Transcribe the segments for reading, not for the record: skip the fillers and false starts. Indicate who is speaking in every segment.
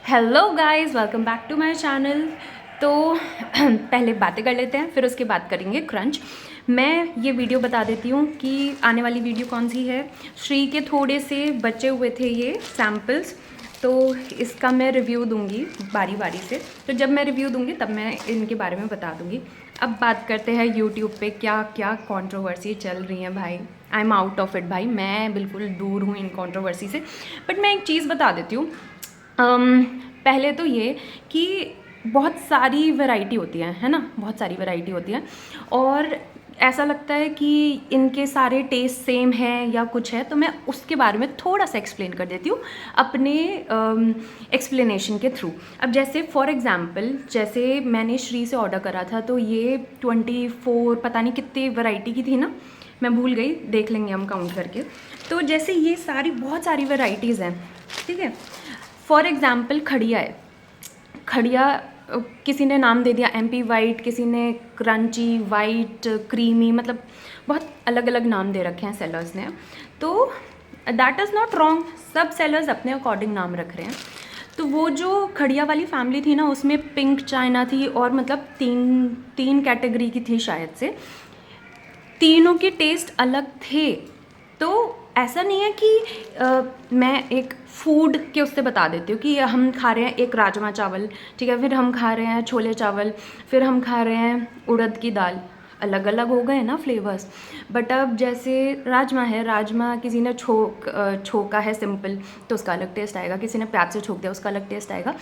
Speaker 1: Hello guys, welcome back to my channel. तो पहले बातें कर लेते हैं, फिर उसके बाद करेंगे क्रंच। मैं ये वीडियो बता देती हूँ कि आने वाली वीडियो कौन सी है। श्री के थोड़े से बचे हुए थे ये सैम्पल्स, तो इसका मैं रिव्यू दूंगी बारी बारी से। तो जब मैं रिव्यू दूंगी तब मैं इनके बारे में बता दूंगी। अब बात करते हैं यूट्यूब पे क्या क्या कंट्रोवर्सी चल रही है। भाई I am out of it, भाई मैं बिल्कुल दूर हूँ इन कंट्रोवर्सी से। बट मैं एक चीज़ बता देती हूँ। पहले तो ये कि बहुत सारी वैरायटी होती है ना, बहुत सारी वैरायटी होती है और ऐसा लगता है कि इनके सारे टेस्ट सेम है या कुछ है। तो मैं उसके बारे में थोड़ा सा एक्सप्लेन कर देती हूँ अपने एक्सप्लेनेशन के थ्रू। अब जैसे फॉर एग्जांपल, जैसे मैंने श्री से ऑर्डर करा था तो ये 24 पता नहीं कितनी वैरायटी की थी ना, मैं भूल गई, देख लेंगे हम काउंट करके। तो जैसे ये सारी बहुत सारी वैरायटीज़ हैं, ठीक है। फॉर एग्ज़ाम्पल खड़िया है, खड़िया किसी ने नाम दे दिया एमपी वाइट, किसी ने क्रंची वाइट, क्रीमी, मतलब बहुत अलग अलग नाम दे रखे हैं सेलर्स ने। तो दैट इज़ नॉट रॉन्ग, सब सेलर्स अपने अकॉर्डिंग नाम रख रहे हैं। तो वो जो खड़िया वाली फैमिली थी ना, उसमें पिंक चाइना थी और मतलब तीन कैटेगरी की थी शायद से, तीनों के टेस्ट अलग थे। तो ऐसा नहीं है कि मैं एक फूड के उससे बता देती हूँ कि हम खा रहे हैं एक राजमा चावल, ठीक है, फिर हम खा रहे हैं छोले चावल, फिर हम खा रहे हैं उड़द की दाल, अलग अलग हो गए ना फ्लेवर्स। बट अब जैसे राजमा है, राजमा किसी ने छोका है सिंपल तो उसका अलग टेस्ट आएगा, किसी ने प्याज से छोक दिया उसका अलग टेस्ट आएगा।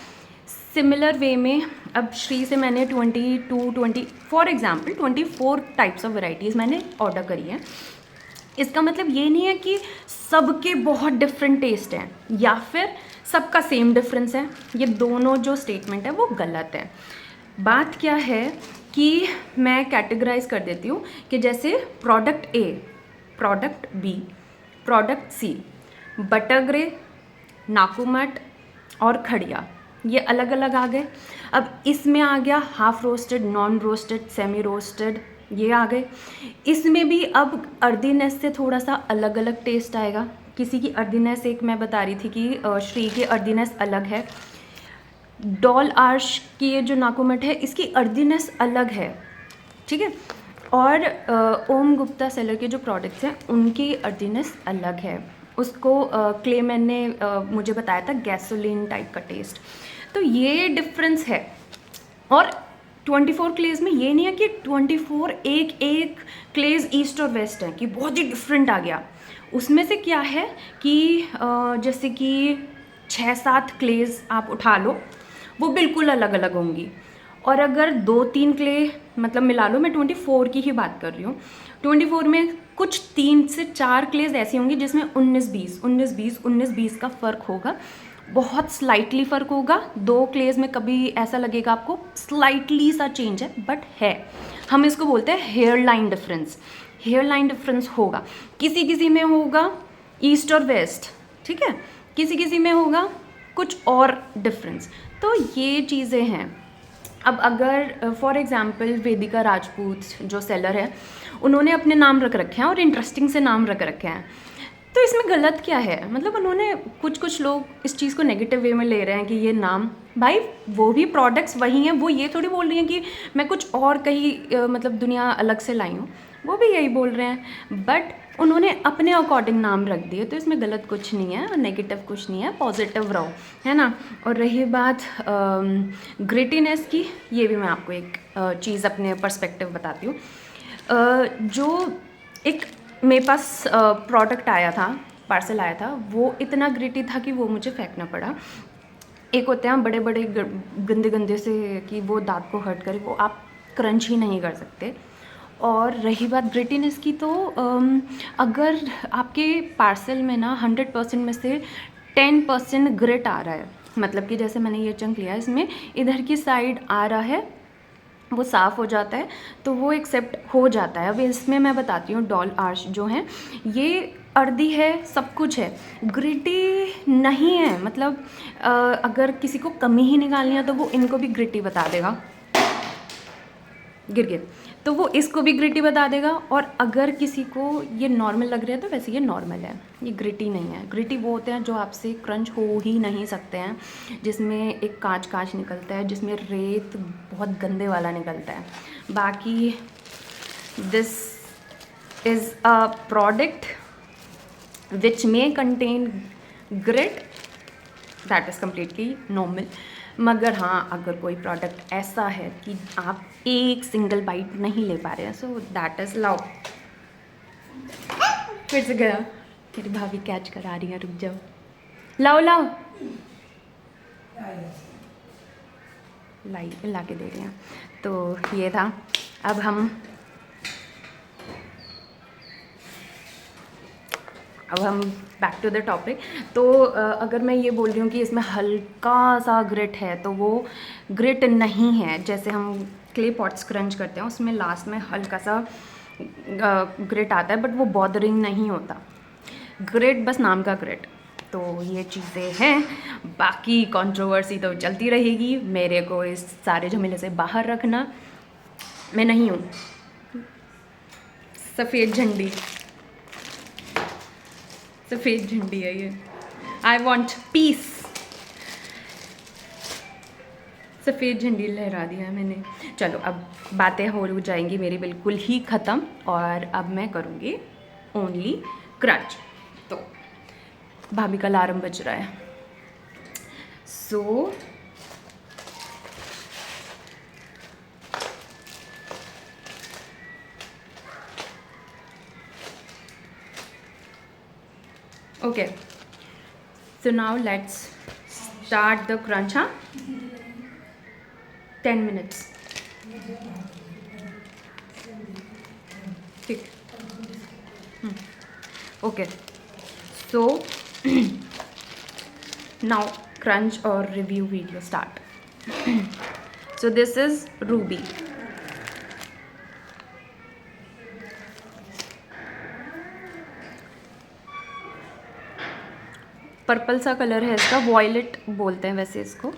Speaker 1: सिमिलर वे में अब श्री से मैंने 20 for example 24 types of varieties मैंने ऑर्डर करी हैं। इसका मतलब ये नहीं है कि सबके बहुत डिफरेंट टेस्ट हैं या फिर सबका सेम डिफरेंस है। ये दोनों जो स्टेटमेंट है वो गलत है। बात क्या है कि मैं कैटेगराइज कर देती हूँ कि जैसे product A, product B, product C, butter grey, नाकुमट और खड़िया, ये अलग अलग आ गए। अब इसमें आ गया half roasted, non roasted, semi roasted, ये आ गए। इसमें भी अब अर्दीनेस से थोड़ा सा अलग अलग टेस्ट आएगा। किसी की अर्दीनेस, एक मैं बता रही थी कि श्री की अर्दीनेस अलग है, डॉल आर्श की ये जो नाकुमट है इसकी अर्दीनेस अलग है, ठीक है। और ओम गुप्ता सेलर के जो प्रोडक्ट्स हैं उनकी अर्दीनेस अलग है। उसको क्ले मैन ने मुझे बताया था गैसोलीन टाइप का टेस्ट। तो ये डिफरेंस है। और 24 क्लेज में ये नहीं है कि 24 एक एक क्लेज ईस्ट और वेस्ट है कि बहुत ही डिफरेंट आ गया। उसमें से क्या है कि जैसे कि 6-7 क्लेज आप उठा लो, वो बिल्कुल अलग अलग होंगी। और अगर 2-3 क्ले मतलब मिला लो, मैं 24 की ही बात कर रही हूँ, 24 में कुछ 3 से 4 क्लेज ऐसी होंगी जिसमें 19-20 का फ़र्क होगा, बहुत स्लाइटली फ़र्क होगा। 2 क्लेज में कभी ऐसा लगेगा आपको स्लाइटली सा चेंज है, बट है, हम इसको बोलते हैं hair line difference. Hair line difference होगा, किसी किसी में होगा ईस्ट और वेस्ट, ठीक है, किसी किसी में होगा कुछ और डिफरेंस। तो ये चीज़ें हैं। अब अगर फॉर एग्जांपल वेदिका राजपूत जो सेलर है, उन्होंने अपने नाम रख रखे हैं और इंटरेस्टिंग से नाम रख रखे हैं, तो इसमें गलत क्या है? मतलब उन्होंने कुछ लोग इस चीज़ को नेगेटिव वे में ले रहे हैं कि ये नाम, भाई वो भी प्रोडक्ट्स वही हैं, वो ये थोड़ी बोल रही हैं कि मैं कुछ और कहीं मतलब दुनिया अलग से लाई हूँ, वो भी यही बोल रहे हैं, बट उन्होंने अपने अकॉर्डिंग नाम रख दिए। तो इसमें गलत कुछ नहीं है और नेगेटिव कुछ नहीं है, पॉजिटिव रहो, है ना। और रही बात ग्रिटीनेस की, ये भी मैं आपको एक चीज़ अपने पर्सपेक्टिव बताती हूँ। जो एक मेरे पास प्रोडक्ट आया था, पार्सल आया था, वो इतना ग्रिटी था कि वो मुझे फेंकना पड़ा। एक होते हैं बड़े बड़े गंदे गंदे से कि वो दांत को हर्ट करे, वो आप क्रंच ही नहीं कर सकते। और रही बात ग्रिटीनेस की, तो अगर आपके पार्सल में ना 100% में से 10% ग्रिट आ रहा है, मतलब कि जैसे मैंने ये चंक लिया, इसमें इधर की साइड आ रहा है, वो साफ़ हो जाता है, तो वो एक्सेप्ट हो जाता है। अब इसमें मैं बताती हूँ, डॉल आर्श जो हैं ये अर्दी है, सब कुछ है, ग्रिटी नहीं है। मतलब अगर किसी को कमी ही निकालनी है तो वो इनको भी ग्रिटी बता देगा, गिर गए। तो वो इसको भी ग्रिटी बता देगा। और अगर किसी को ये नॉर्मल लग रहा है तो वैसे ये नॉर्मल है, ये ग्रिटी नहीं है। ग्रिटी वो होते हैं जो आपसे क्रंच हो ही नहीं सकते हैं, जिसमें एक कांच कांच निकलता है, जिसमें रेत बहुत गंदे वाला निकलता है। बाकी this is a product which may contain grit, that is completely normal. मगर हाँ, अगर कोई प्रोडक्ट ऐसा है कि आप एक सिंगल बाइट नहीं ले पा रहे हैं, सो दैट इज़ लाओ। फिर से गया, मेरी भाभी कैच करा रही है, रुक जाओ, लाओ लाओ, लाई ला के दे रही हैं। तो ये था। अब हम बैक टू द टॉपिक। तो अगर मैं ये बोल रही हूँ कि इसमें हल्का सा ग्रिट है, तो वो ग्रिट नहीं है। जैसे हम क्ले पॉट्स क्रंच करते हैं, उसमें लास्ट में हल्का सा ग्रिट आता है, बट वो बॉदरिंग नहीं होता। ग्रिट बस नाम का ग्रिट। तो ये चीज़ें हैं, बाकी कंट्रोवर्सी तो चलती रहेगी। मेरे को इस सारे झमेले से बाहर रखना, मैं नहीं हूँ सफ़ेद झंडी, सफ़ेद झंडी है ये। आई वॉन्ट पीस, सफ़ेद झंडी लहरा दिया है मैंने। चलो अब बातें हो जाएंगी मेरी बिल्कुल ही ख़त्म, और अब मैं करूँगी ओनली क्रंच। तो भाभी का अलार्म बज रहा है, so okay, so now let's start the crunch. हाँ, 10 मिनट्स, ठीक। Okay, so now crunch or review video start. So this is Ruby. Purple सा कलर है इसका, वॉयलेट बोलते हैं वैसे इसको।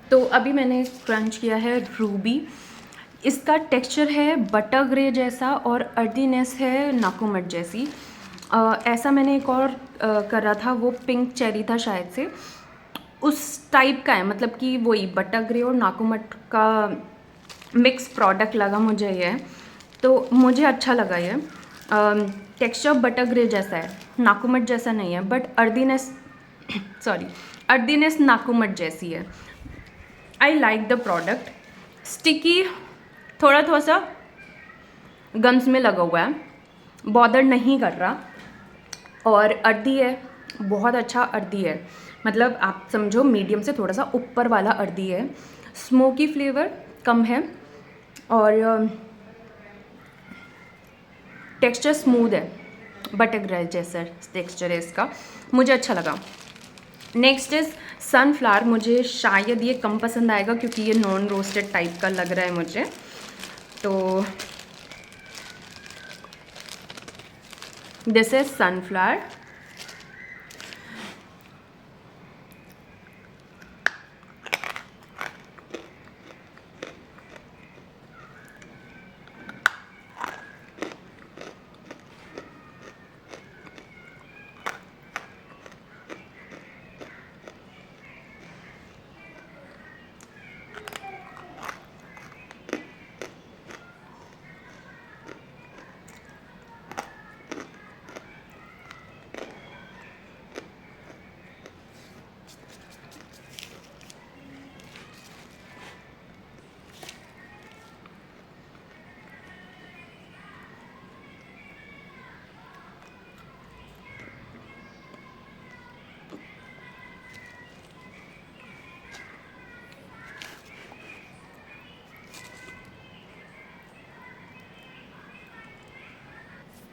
Speaker 1: तो अभी मैंने क्रंच किया है रूबी। इसका टेक्सचर है बटर ग्रे जैसा और अर्दीनेस है नाकोमट जैसी। ऐसा मैंने एक और करा था, वो पिंक चेरी था शायद से, उस टाइप का है। मतलब कि वही बटर ग्रे और नाकोमट का मिक्स प्रोडक्ट लगा मुझे ये, तो मुझे अच्छा लगा ये। टेक्सचर बटर ग्रे जैसा है, नाकोमट जैसा नहीं है, बट अर्दीनेस सॉरी अर्दीनेस नाकोमट जैसी है। I like the product. Sticky थोड़ा थोड़ा सा गम्स में लगा हुआ है, बॉदर नहीं कर रहा, और अर्दी है, बहुत अच्छा अर्दी है। मतलब आप समझो मीडियम से थोड़ा सा ऊपर वाला अर्दी है। स्मोकी फ्लेवर कम है, और टेक्सचर स्मूथ है, बटर ग्रेस जैसा टेक्सचर है इसका, मुझे अच्छा लगा। Next is sunflower. मुझे शायद ये कम पसंद आएगा क्योंकि ये नॉन रोस्टेड टाइप का लग रहा है मुझे। तो दिस इज सनफ्लावर।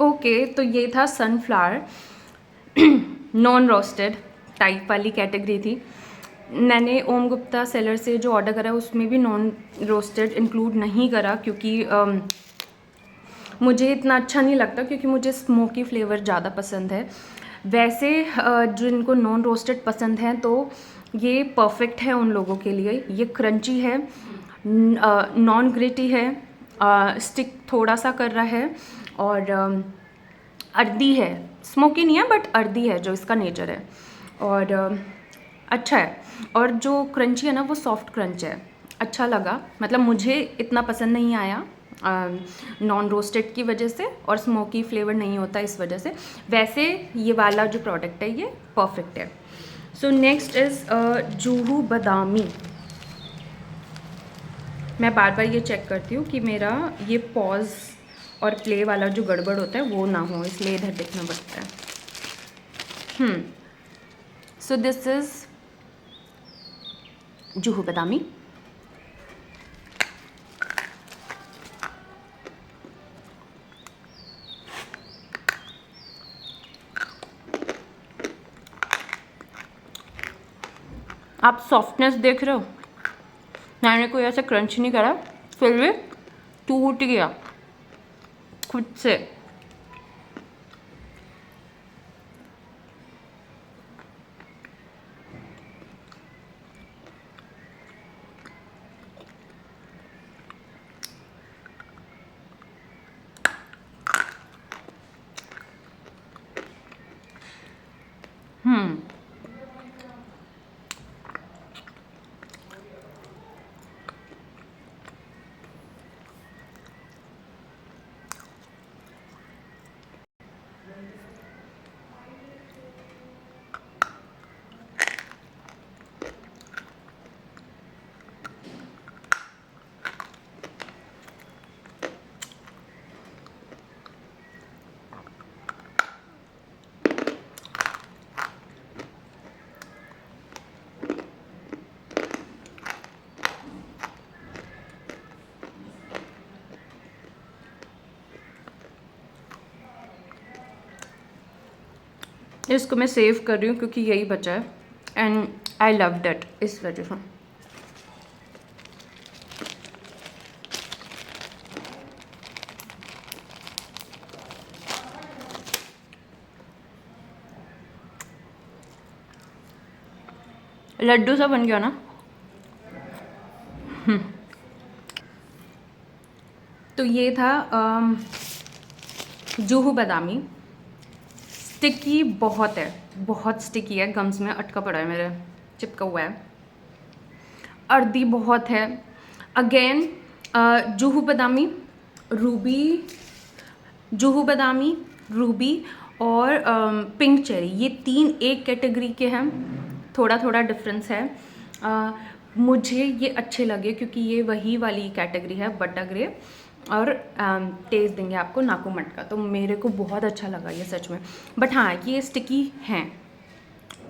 Speaker 1: ओके, तो ये था सनफ्लावर नॉन रोस्टेड टाइप वाली कैटेगरी थी। मैंने ओम गुप्ता सेलर से जो ऑर्डर करा उसमें भी नॉन रोस्टेड इंक्लूड नहीं करा, क्योंकि मुझे इतना अच्छा नहीं लगता, क्योंकि मुझे स्मोकी फ्लेवर ज़्यादा पसंद है। वैसे जिनको नॉन रोस्टेड पसंद है तो ये परफेक्ट है उन लोगों के लिए। ये क्रंची है, नॉन ग्रिटी है, स्टिक थोड़ा सा कर रहा है, और अर्दी है, स्मोकी नहीं है बट अर्दी है जो इसका नेचर है, और अच्छा है। और जो क्रंची है ना वो सॉफ्ट क्रंच है, अच्छा लगा। मतलब मुझे इतना पसंद नहीं आया नॉन रोस्टेड की वजह से, और स्मोकी फ्लेवर नहीं होता इस वजह से। वैसे ये वाला जो प्रोडक्ट है ये परफेक्ट है। सो नेक्स्ट इज़ जूहू बादामी। मैं बार बार ये चेक करती हूँ कि मेरा ये पॉज और प्ले वाला जो गड़बड़ होता है वो ना हो, इसलिए इधर देखना पड़ता है। सो दिस इज़ जूहू बादामी। आप सॉफ्टनेस देख रहे हो, मैंने कोई ऐसा क्रंच नहीं करा, फिर भी टूट गया खुद से। इसको मैं सेव कर रही हूँ क्योंकि यही बचा है, एंड आई लव दैट, इस वजह से। लड्डू सा बन गया ना। तो ये था जूहू बादामी। स्टिकी बहुत है, बहुत स्टिकी है, गम्स में अटका पड़ा है मेरे, चिपका हुआ है। अर्दी बहुत है। अगेन जूहू बादामी, रूबी, जूहू बादामी, रूबी और पिंक चेरी, ये तीन एक कैटेगरी के हैं, थोड़ा थोड़ा डिफरेंस है। मुझे ये अच्छे लगे क्योंकि ये वही वाली कैटेगरी है, बट्टा ग्रे, और टेस्ट देंगे आपको नाकू मटका, तो मेरे को बहुत अच्छा लगा ये सच में। बट हाँ, ये स्टिकी हैं,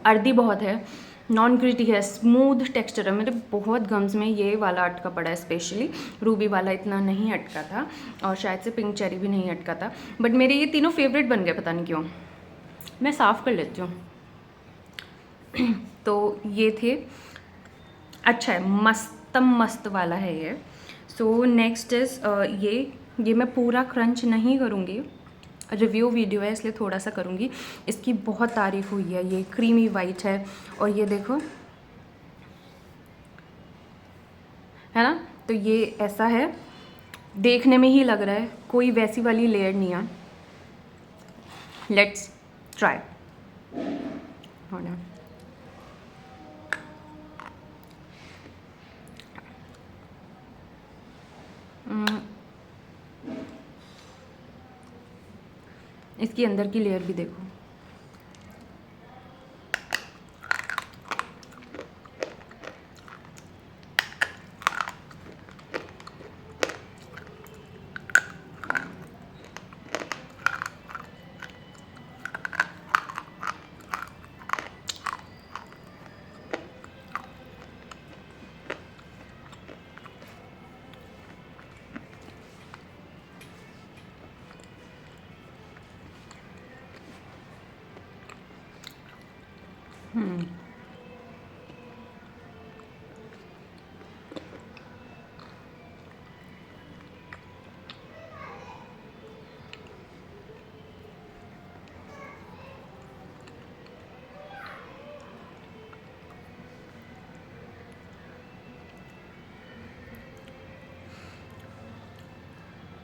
Speaker 1: अर्दी बहुत है, नॉन ग्रिटी है, स्मूथ टेक्सचर है। मेरे बहुत गम्स में ये वाला अटका पड़ा है, स्पेशली रूबी वाला इतना नहीं अटका था, और शायद से पिंक चेरी भी नहीं अटका था। बट मेरे ये तीनों फेवरेट बन गए, पता नहीं क्यों। मैं साफ़ कर लेती हूँ। तो ये थे, अच्छा है, मस्तम मस्त वाला है ये। सो नेक्स्ट इज़ ये मैं पूरा क्रंच नहीं करूँगी, रिव्यू वीडियो है इसलिए थोड़ा सा करूँगी। इसकी बहुत तारीफ़ हुई है, ये क्रीमी वाइट है, और ये देखो है ना, तो ये ऐसा है, देखने में ही लग रहा है, कोई वैसी वाली लेयर नहीं है। Let's try. इसकी अंदर की लेयर भी देखो,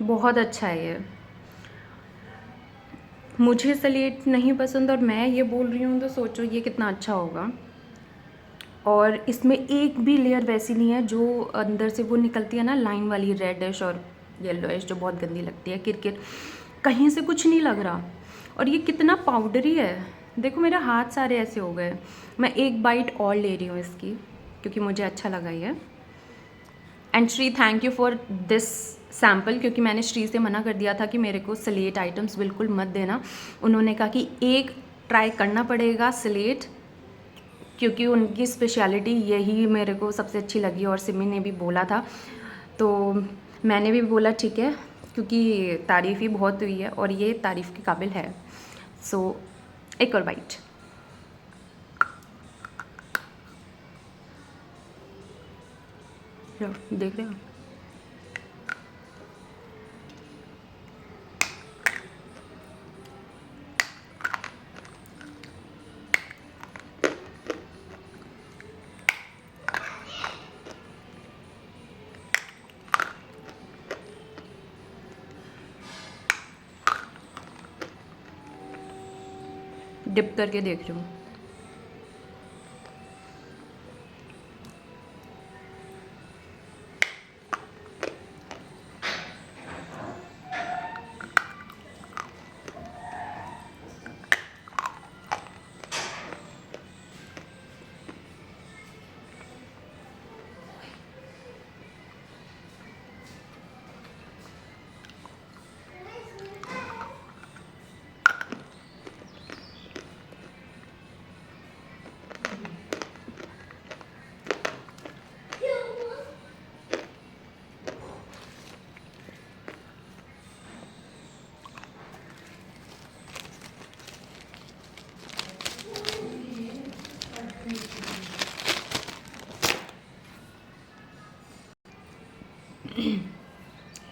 Speaker 1: बहुत अच्छा है ये। मुझे स्लेट नहीं पसंद और मैं ये बोल रही हूँ, तो सोचो ये कितना अच्छा होगा। और इसमें एक भी लेयर वैसी नहीं है जो अंदर से वो निकलती है ना, लाइन वाली रेडिश और येलोइश, जो बहुत गंदी लगती है, किरकिर, कहीं से कुछ नहीं लग रहा। और ये कितना पाउडरी है, देखो मेरे हाथ सारे ऐसे हो गए। मैं एक बाइट और ले रही हूँ इसकी, क्योंकि मुझे अच्छा लगा ये। And Shri, thank you for this sample, क्योंकि मैंने श्री से मना कर दिया था कि मेरे को स्लेट आइटम्स बिल्कुल मत देना। उन्होंने कहा कि एक ट्राई करना पड़ेगा स्लेट, क्योंकि उनकी स्पेशलिटी यही मेरे को सबसे अच्छी लगी, और सिमी ने भी बोला था, तो मैंने भी बोला ठीक है, क्योंकि तारीफ़ ही बहुत हुई है और ये तारीफ़ के काबिल है। सो एक और बाइट। देख रहे हो? डिप करके देख रही हूँ।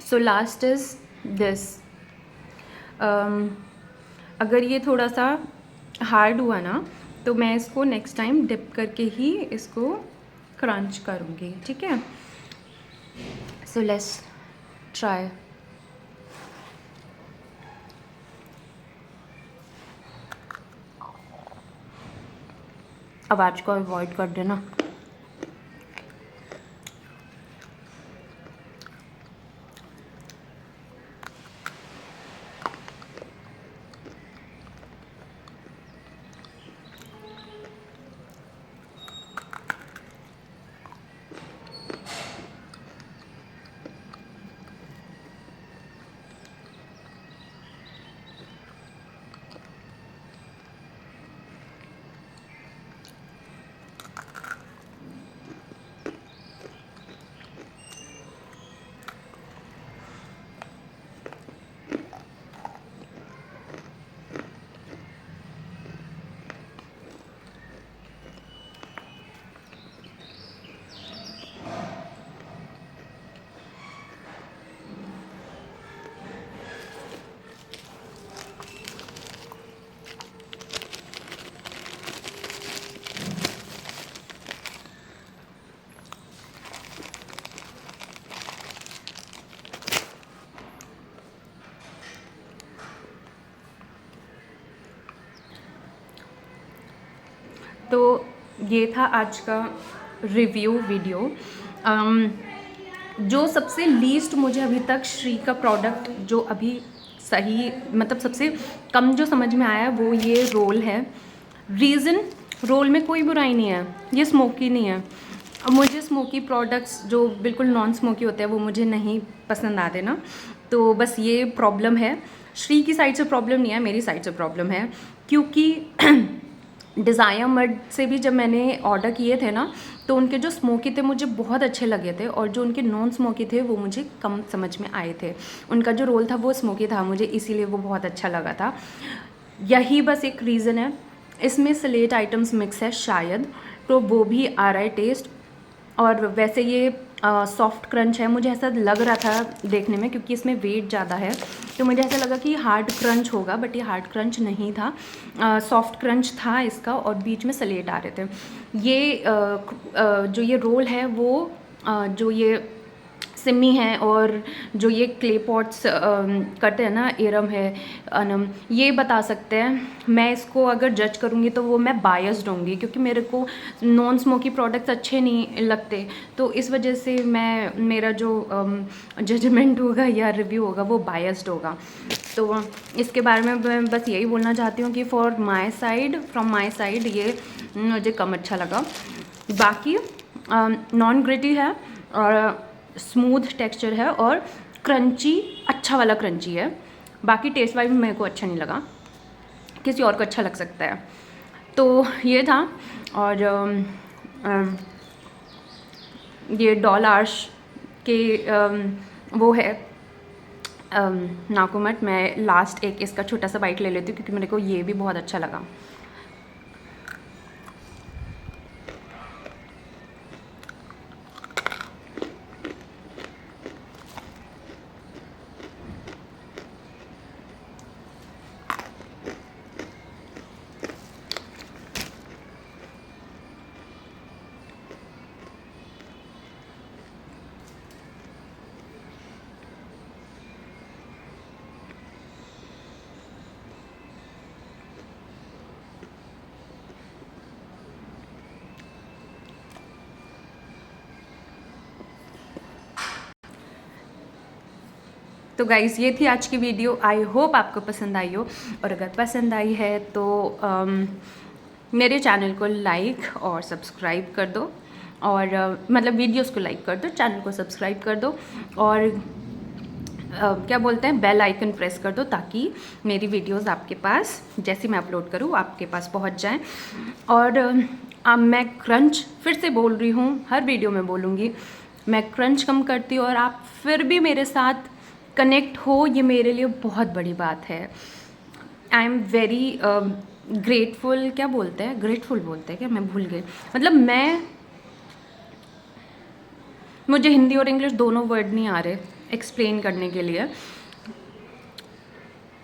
Speaker 1: So last is this. अगर ये थोड़ा सा हार्ड हुआ ना, तो मैं इसको नेक्स्ट टाइम डिप करके ही इसको क्रंच करूँगी, ठीक है? So let's try. आवाज़ को अवॉइड कर देना। तो ये था आज का रिव्यू वीडियो। जो सबसे लीस्ट मुझे अभी तक श्री का प्रोडक्ट जो अभी सही, मतलब सबसे कम जो समझ में आया है, वो ये रोल है। रीज़न, रोल में कोई बुराई नहीं है, ये स्मोकी नहीं है। मुझे स्मोकी प्रोडक्ट्स जो बिल्कुल नॉन स्मोकी होते हैं वो मुझे नहीं पसंद आते ना, तो बस ये प्रॉब्लम है। श्री की साइड से प्रॉब्लम नहीं है, मेरी साइड से प्रॉब्लम है, क्योंकि डिज़ायर मड से भी जब मैंने ऑर्डर किए थे ना, तो उनके जो स्मोकी थे मुझे बहुत अच्छे लगे थे, और जो उनके नॉन स्मोकी थे वो मुझे कम समझ में आए थे। उनका जो रोल था वो स्मोकी था मुझे, इसीलिए वो बहुत अच्छा लगा था। यही बस एक रीज़न है। इसमें स्लेट आइटम्स मिक्स है शायद, तो वो भी आ रहा है टेस्ट। और वैसे ये सॉफ्ट क्रंच है, मुझे ऐसा लग रहा था देखने में, क्योंकि इसमें वेट ज़्यादा है, तो मुझे ऐसा लगा कि हार्ड क्रंच होगा, बट ये हार्ड क्रंच नहीं था, सॉफ्ट क्रंच था इसका, और बीच में स्लेट आ रहे थे। ये जो ये रोल है वो जो ये सिमी है और जो ये क्ले पॉट्स करते हैं ना, एरम है, अनम, ये बता सकते हैं। मैं इसको अगर जज करूँगी तो वो मैं बायस्ड होंगी, क्योंकि मेरे को नॉन स्मोकी प्रोडक्ट्स अच्छे नहीं लगते, तो इस वजह से मेरा जो जजमेंट होगा या रिव्यू होगा वो बायस्ड होगा। तो इसके बारे में मैं बस यही बोलना चाहती हूँ कि फ्रॉम माई साइड ये मुझे कम अच्छा लगा। बाकी नॉन ग्रिटी है और स्मूथ टेक्सचर है और क्रंची, अच्छा वाला क्रंची है। बाकी टेस्ट वाइज मेरे को अच्छा नहीं लगा, किसी और को अच्छा लग सकता है। तो ये था। और ये डॉल आर्श के वो है नाकुमट। मैं लास्ट एक इसका छोटा सा बाइट ले लेती हूँ क्योंकि मेरे को ये भी बहुत अच्छा लगा। तो गाइज़ ये थी आज की वीडियो। आई होप आपको पसंद आई हो, और अगर पसंद आई है तो मेरे चैनल को लाइक और सब्सक्राइब कर दो, और मतलब वीडियोस को लाइक कर दो, चैनल को सब्सक्राइब कर दो, और क्या बोलते हैं, बेल आइकन प्रेस कर दो, ताकि मेरी वीडियोस आपके पास जैसे मैं अपलोड करूँ आपके पास पहुँच जाएँ। और अब मैं क्रंच फिर से बोल रही हूँ, हर वीडियो में बोलूँगी, मैं क्रंच कम करती हूँ और आप फिर भी मेरे साथ कनेक्ट हो, ये मेरे लिए बहुत बड़ी बात है। आई एम वेरी ग्रेटफुल, क्या बोलते हैं, ग्रेटफुल बोलते हैं क्या, मैं भूल गई। मतलब मुझे हिंदी और इंग्लिश दोनों वर्ड नहीं आ रहे एक्सप्लेन करने के लिए।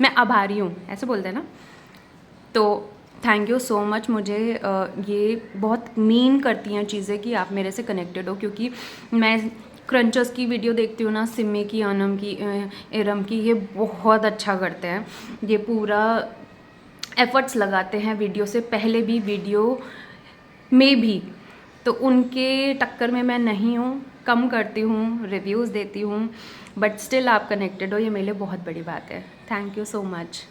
Speaker 1: मैं आभारी हूँ, ऐसे बोलते हैं ना। तो थैंक यू सो मच। मुझे ये बहुत मीन करती हैं चीज़ें कि आप मेरे से कनेक्टेड हो, क्योंकि मैं क्रंचर्स की वीडियो देखती हूँ ना, सिमी की, अनम की, एरम की, ये बहुत अच्छा करते हैं। ये पूरा एफर्ट्स लगाते हैं वीडियो से पहले भी, वीडियो में भी। तो उनके टक्कर में मैं नहीं हूँ, कम करती हूँ, रिव्यूज़ देती हूँ, बट स्टिल आप कनेक्टेड हो, ये मेरे लिए बहुत बड़ी बात है। Thank you so much.